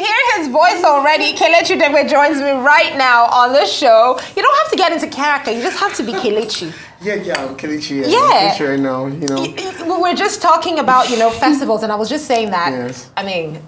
hear his voice already. Kelechi Udegbe joins me right now on the show. You don't have to get into character. You just have to be Kelechi. Yeah, I'm Kelechi. Yeah. I'm Kelechi right now, We were just talking about, festivals, and I was just saying that, Yes. I mean,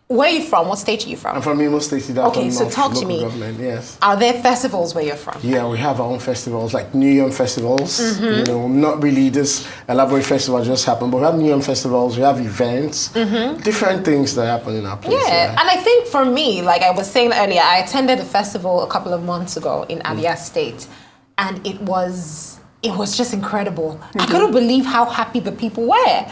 where are you from? What state are you from? I'm from Imo State. Okay, so talk to me. Government, yes. Are there festivals where you're from? Yeah, we have our own festivals, like New Year festivals. Not really this elaborate festival just happened, but we have New Year festivals, we have events, different things that happen in our place. Yeah, and I think for me, like I was saying earlier, I attended a festival a couple of months ago in Abia State, and it was just incredible. I couldn't believe how happy the people were.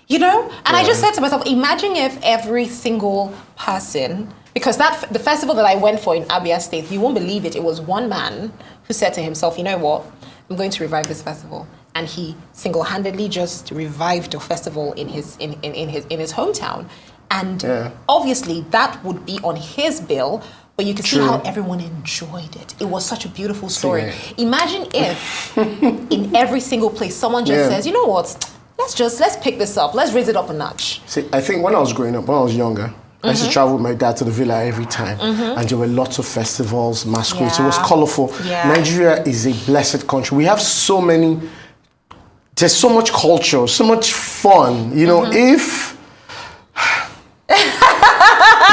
And I just said to myself, imagine if every single person, because the festival that I went for in Abia State, you won't believe it, it was one man who said to himself, you know what, I'm going to revive this festival. And he single-handedly just revived the festival in his hometown. And obviously that would be on his bill, but you could see how everyone enjoyed it. It was such a beautiful story. Yeah. Imagine if in every single place someone just says, you know what, let's pick this up. Let's raise it up a notch. See, I think when I was growing up, when I was younger, I used to travel with my dad to the villa every time. And there were lots of festivals, masquerades. It was colorful. Yeah. Nigeria is a blessed country. We have so many, there's so much culture, so much fun. If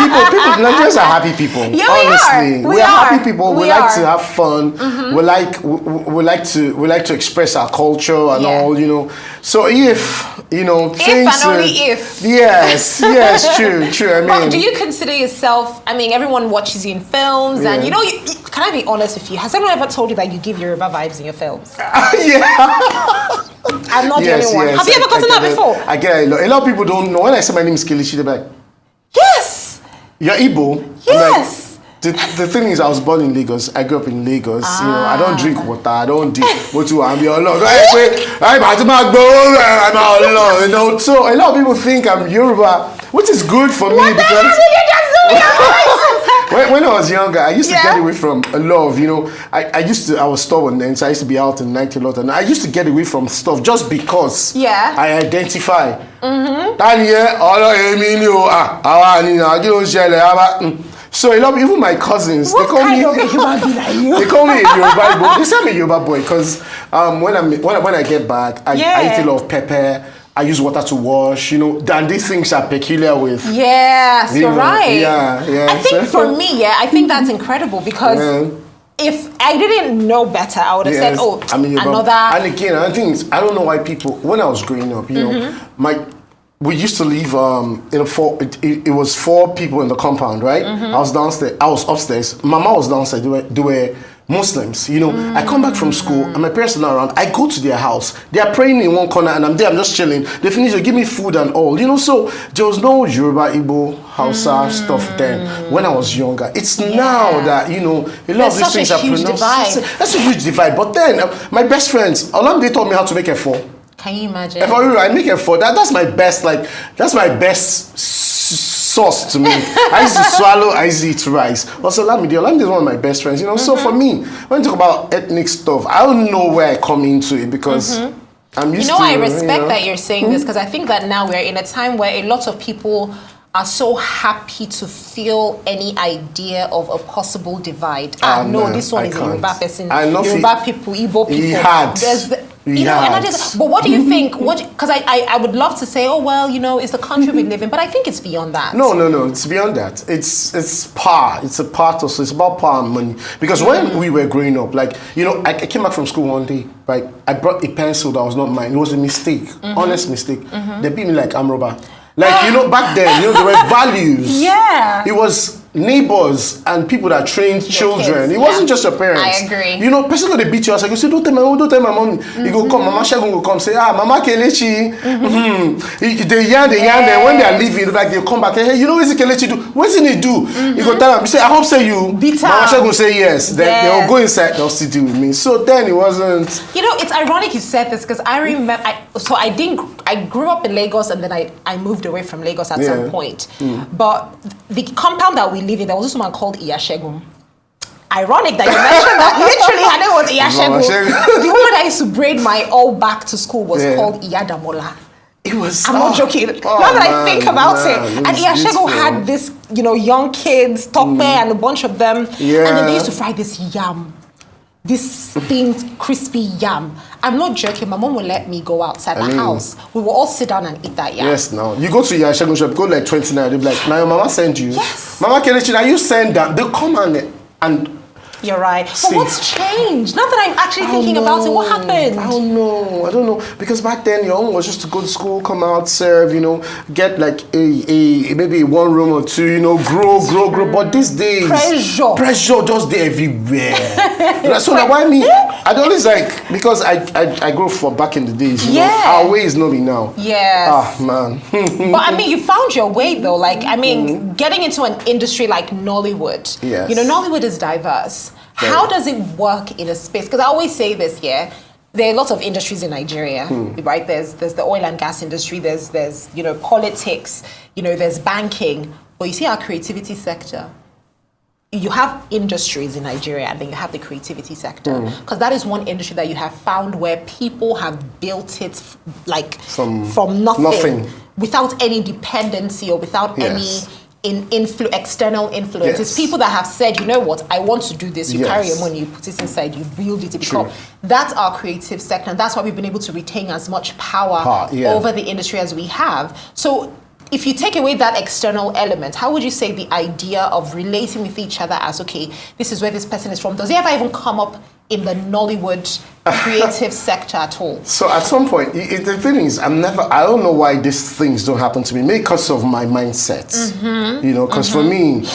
Nigerians are happy people. Yeah, honestly, we are happy people. We like to have fun. We like to express our culture and all. So if things. If and only if. Yes, true. I mean, but do you consider yourself? I mean, everyone watches you in films, and can I be honest with you? Has anyone ever told you that you give Yoruba vibes in your films? I'm not the only one. Have you ever gotten that before? I get it. A lot of people don't know. When I say my name is Kelechi, they're like, yes. You're Igbo? Yes. The thing is, I was born in Lagos. I grew up in Lagos. I don't drink water. I don't do what to I'm your Lord. So a lot of people think I'm Yoruba, which is good for me because. What did you just do? When I was younger, I used to get away from a lot of, I was stubborn then, so I used to be out in the night a lot, and I used to get away from stuff just because I identify. So a lot of even my cousins, they call me a Yoruba boy. They say I'm a Yoruba boy because when I get back, I eat a lot of pepper. I use water to wash, and these things are peculiar with. Yes, you're right. Yeah. I think for me, I think that's incredible because if I didn't know better, I would have said, another. And again, I think I don't know why people, when I was growing up, we used to live it was 4 people in the compound, right? I was downstairs, I was upstairs, Mama was downstairs, they were Muslims, I come back from school and my parents are not around. I go to their house, they are praying in one corner and I'm there, I'm just chilling. They finish, they give me food and all, so there was no Yoruba, Igbo, Hausa stuff then when I was younger. It's now that, a lot of these things are pronounced. That's a huge divide. But then my best friends, they taught me how to make a four. Can you imagine? I make a four. That's my best, sauce to me. I used to swallow, I used to eat rice. Also, Olamide is one of my best friends, So for me, when you talk about ethnic stuff, I don't know where I come into it because I'm used to. I respect that you're saying this because I think that now we're in a time where a lot of people are so happy to feel any idea of a possible divide. This one is a Yoruba person. Yoruba people, Igbo people. But what do you think? Because I would love to say, it's the country we live in, but I think it's beyond that. No, it's beyond that. It's power. It's a part also. It's about power and money. Because when we were growing up, I came back from school one day, right? I brought a pencil that was not mine. It was a mistake, honest mistake. They beat me like Amroba. Back then, there were values. Yeah. It was neighbors and people that trained children. It wasn't just your parents. I agree. Person go they beat you. I go say, don't tell my mom, don't tell my mom. You go come, Mama Shagun will come say, Mama Kelechi. They yarn. Then when they are leaving, they come back. Hey, what is Kelechi do? What did he do? You go tell them. You say, I hope say you. Mama Shagun will say yes. Then they'll go inside. They'll still deal with me. So then it wasn't. It's ironic you said this because I remember. I grew up in Lagos and then I moved away from Lagos at some point. But the compound that we live in, there was this woman called Iyashegum. Ironic that you mentioned that. Literally, her name was Iyashegum. The woman that used to braid my all back to school was called Iyadamola. It was. I'm not joking. Now that I think about it. And Iyashego had this, young kids, Tokpe and a bunch of them. Yeah. And then they used to fry this yam. This steamed, crispy yam. I'm not joking. My mom will let me go outside the house. We will all sit down and eat that yam. Yes, now. You go to Iyashego shop, go like 29, they'll be like, now your mama sent you. Yes. Mama Kelechi, now you send that. They'll come and you're right. But what's changed? Now that I'm actually thinking about it, what happened? I don't know. Because back then your own was just to go to school, come out, serve, get like a maybe one room or two, grow. But these days pressure just there everywhere. So now why me? I'd always because I grew up back in the days. Our way is not me now. Yes. Ah man. But you found your way though. Getting into an industry like Nollywood. Yes. Nollywood is diverse. How does it work in a space? Because I always say this, there are lots of industries in Nigeria, right? There's the oil and gas industry, there's politics, there's banking. But you see our creativity sector, you have industries in Nigeria and then you have the creativity sector. Because that is one industry that you have found where people have built it from nothing. Without any dependency or without any external influence. It's people that have said, you know what, I want to do this. You carry your money, you put it inside, you build it. That's our creative sector. And that's why we've been able to retain as much power over the industry as we have. So if you take away that external element, how would you say the idea of relating with each other as, okay, this is where this person is from, does it ever even come up in the Nollywood creative sector at all? So at some point, the thing is, I don't know why these things don't happen to me. Maybe because of my mindset, because for me,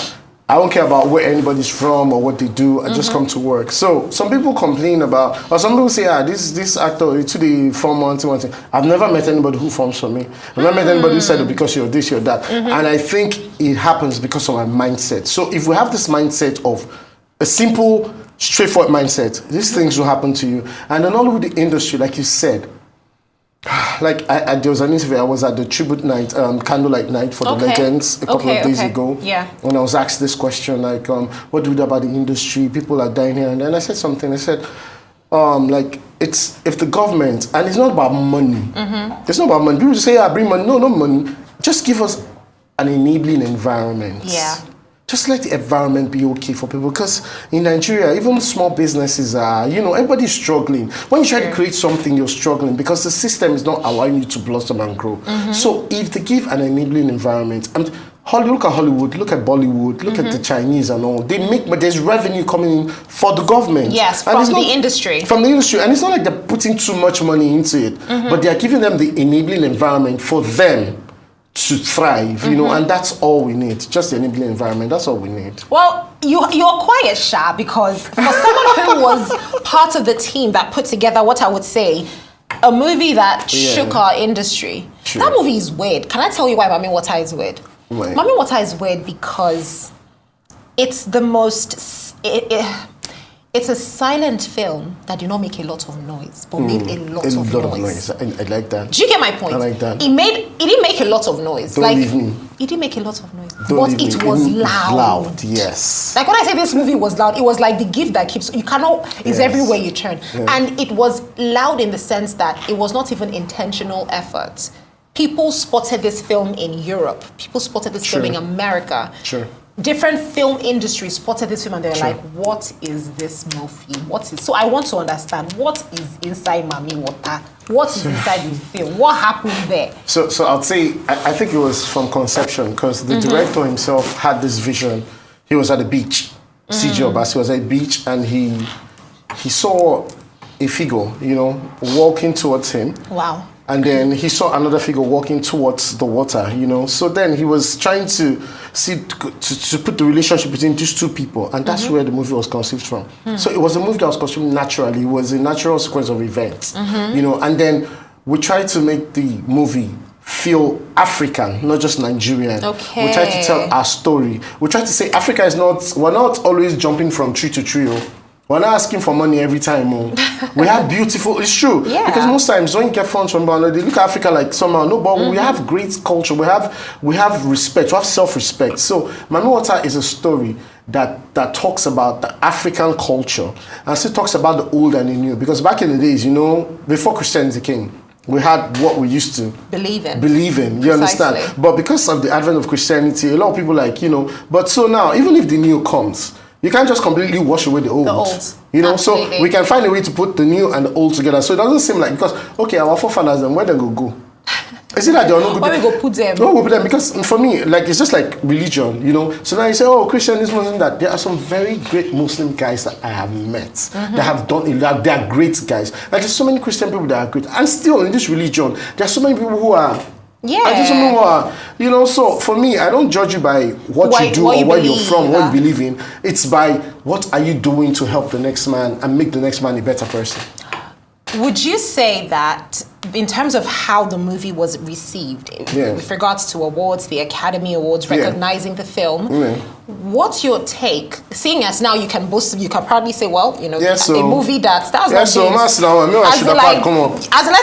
I don't care about where anybody's from or what they do. I just come to work. So some people complain about, or some people say, this actor, it's the 4 months. I've never met anybody who forms for me. I've never met anybody who said, because you're this, you're that. And I think it happens because of my mindset. So if we have this mindset of a simple, straightforward mindset, these things will happen to you. And then all over the industry, like you said, there was an interview, I was at the tribute night, candlelight night for the legends a couple of days ago. Yeah. When I was asked this question, what do we do about the industry? People are dying here. And then I said something, I said, if the government, and it's not about money. It's not about money. People just say, bring money. No, not money. Just give us an enabling environment. Yeah. Just let the environment be okay for people, because in Nigeria, even small businesses are, everybody's struggling. When you try to create something, you're struggling because the system is not allowing you to blossom and grow. So if they give an enabling environment, and look at Hollywood, look at Bollywood, look at the Chinese and all, but there's revenue coming in for the government. Yes, from the industry. From the industry. And it's not like they're putting too much money into it, but they're giving them the enabling environment for them to thrive, and that's all we need. Just the enabling environment, that's all we need. Well, you're quiet, Sha, because for someone who was part of the team that put together what I would say, a movie that shook our industry. That movie is weird. Can I tell you why Mami Water is weird? Right. Mami Water is weird because it's the most... It's a silent film that did not make a lot of noise, but made a lot of noise. I like that. Do you get my point? I like that. It didn't make a lot of noise. Don't leave me. It didn't make a lot of noise, but it was loud. Loud, yes. Like when I say this movie was loud, it was like the gift that keeps, it's everywhere you turn. Yeah. And it was loud in the sense that it was not even intentional effort. People spotted this film in Europe. People spotted this film in America. Sure. Different film industries spotted this film and they were like, what is this movie? So I want to understand, what is inside Mami Water? What is inside the film? What happened there? So I'd say, I think it was from conception, because the director himself had this vision. He was at the beach, CJ Obasi was at the beach, and he saw a figure, walking towards him. Wow. And then he saw another figure walking towards the water, So then he was trying to see, to put the relationship between these two people. And that's where the movie was conceived from. So it was a movie that was conceived naturally. It was a natural sequence of events, And then we tried to make the movie feel African, not just Nigerian. Okay. We tried to tell our story. We tried to say Africa is we're not always jumping from tree to tree. We're not asking for money every time. We have beautiful, it's true. Yeah. Because most times when you get funds from Ghana, they look at Africa like somehow, no, but we have great culture. We have respect, we have self-respect. So Mami Water is a story that talks about the African culture and still talks about the old and the new. Because back in the days, before Christianity came, we had what we used to Believe in. You understand? But because of the advent of Christianity, a lot of people like, but so now, even if the new comes, you can't just completely wash away the old. Absolutely. So we can find a way to put the new and the old together. So it doesn't seem like, because, okay, our forefathers, then where they go? Is it that they're not good? Where we go put them? No, we put them, because for me, like, it's just like religion, So now you say, oh, Christian, this, Muslim, that. There are some very great Muslim guys that I have met that have done it. They are great guys. Like, there's so many Christian people that are great. And still, in this religion, there are so many people who are... Yeah. I just don't know, so for me, I don't judge you by what you do or where you're from, what you believe in. It's by what are you doing to help the next man and make the next man a better person. Would you say that in terms of how the movie was received, with regards to awards, the Academy Awards, recognizing the film, what's your take? Seeing as now you can proudly say, well, a movie that's not as let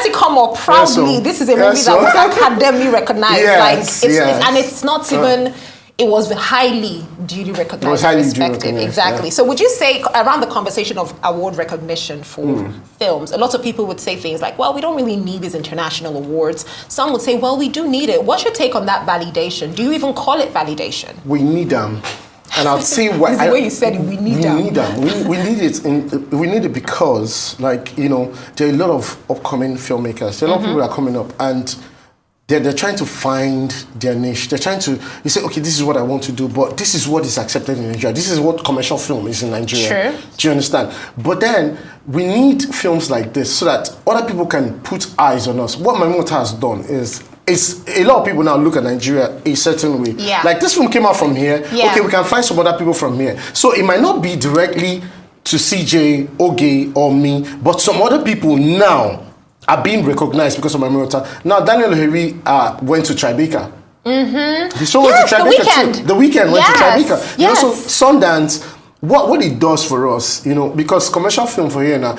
it come up proudly. This is a movie that was academically recognized. And it's not even. It was highly duly recognized and respected. Exactly. So would you say, around the conversation of award recognition for films, a lot of people would say things like, well, we don't really need these international awards. Some would say, well, we do need it. What's your take on that validation? Do you even call it validation? We need them. And I'll say why. The way you said it, we need them. We need them. We need it. We need it because, there are a lot of upcoming filmmakers. There are a lot of people that are coming up, and they're trying to find their niche. They're trying to, you say, okay, this is what I want to do, but this is what is accepted in Nigeria. This is what commercial film is in Nigeria. Sure. Do you understand? But then we need films like this so that other people can put eyes on us. What my mother has done is a lot of people now look at Nigeria a certain way. Yeah. Like, this film came out from here. Yeah. Okay, we can find some other people from here. So it might not be directly to CJ, Oge, or me, but some other people now are being recognized because of my mother. Now, Daniel Harry went to Tribeca. The show went to Tribeca too. The Weekend went to Tribeca. Yes. So Sundance, what it does for us, because commercial film for here now,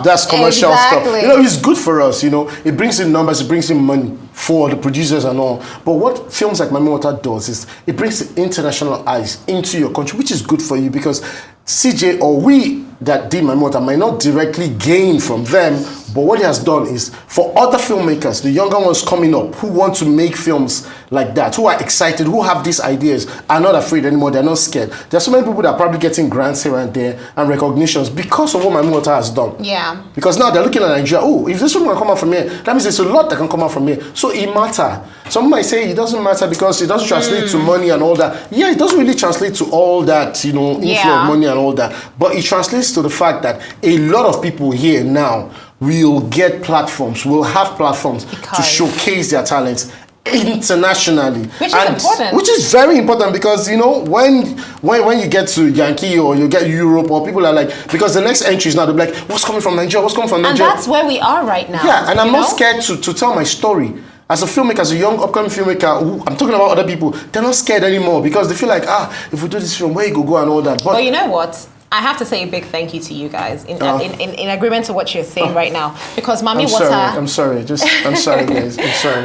that's commercial stuff. It's good for us, It brings in numbers, it brings in money for the producers and all. But what films like My Mother does is it brings the international eyes into your country, which is good for you, because CJ or we that did My Mother might not directly gain from them, but what he has done is for other filmmakers, the younger ones coming up who want to make films like that, who are excited, who have these ideas, are not afraid anymore, they're not scared. There are so many people that are probably getting grants here and there and recognitions because of what My Mother has done. Yeah. Because now they're looking at Nigeria, if this one can come out from here, that means there's a lot that can come out from here. So it matters. Some might say it doesn't matter because it doesn't translate to money and all that. Yeah, it doesn't really translate to all that, inflow of money and all that. But it translates to the fact that a lot of people here now will get platforms, will have platforms to showcase their talents internationally. Which is important. Which is very important because, when you get to Yankee or you get Europe or people are like, because the next entry is now, they're like, what's coming from Nigeria? What's coming from Nigeria? And that's where we are right now. Yeah, and I'm not scared to tell my story. As a filmmaker, as a young upcoming filmmaker, I'm talking about other people, they're not scared anymore because they feel like, if we do this film, where you go and all that. But you know what? I have to say a big thank you to you guys in agreement to what you're saying right now, because Mami Water. I'm sorry, guys. I'm sorry.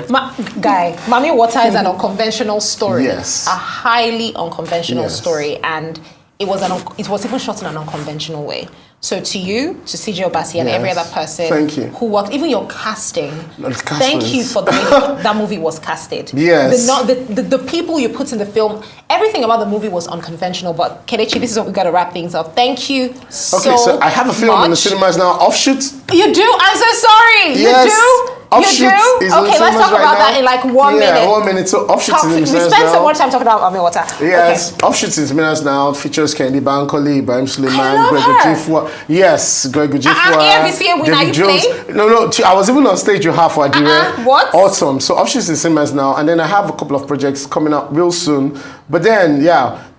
Mami Water is an unconventional story. Yes. A highly unconventional story, and it was even shot in an unconventional way. So to you, to CJ Obasi and every other person thank you. Who worked, even your casting, thank you for the way that movie was casted. Yes. The people you put in the film, everything about the movie was unconventional, but Kelechi, this is what we got to wrap things up. Thank you so I have a film in the cinemas now, Offshoot. You do? I'm so sorry. Yes. You do? Offshoot you do? Okay, let's talk about that in like 1 minute. Yeah, 1 minute. So Offshoot is in the cinemas now. We spent some more time talking about Mami Water. Yes, Offshoot is in the cinemas now. Features Kendi Bankole, Ibrahim Suleiman, Greg Ojifwa. Yes, Greg Ojifwa. EMVCA winner, you playing? No, I was even on stage with half Adire. What? Awesome. So Offshoot is in the cinemas now, and then I have a couple of projects coming out real soon. But then,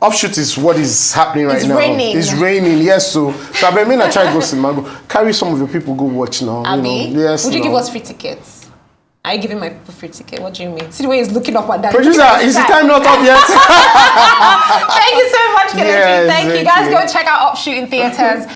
Offshoot is what is happening right now. It's raining, yes. So I've been trying to go cinema. Carry some of your people, go watch now. Yes. Would you give us free tickets? Are you giving my people free ticket? What do you mean? See the way he's looking up and down. Producer, is the time not up yet? Thank you so much, Kelechi. Thank you. Guys, go check out Offshoot in theaters.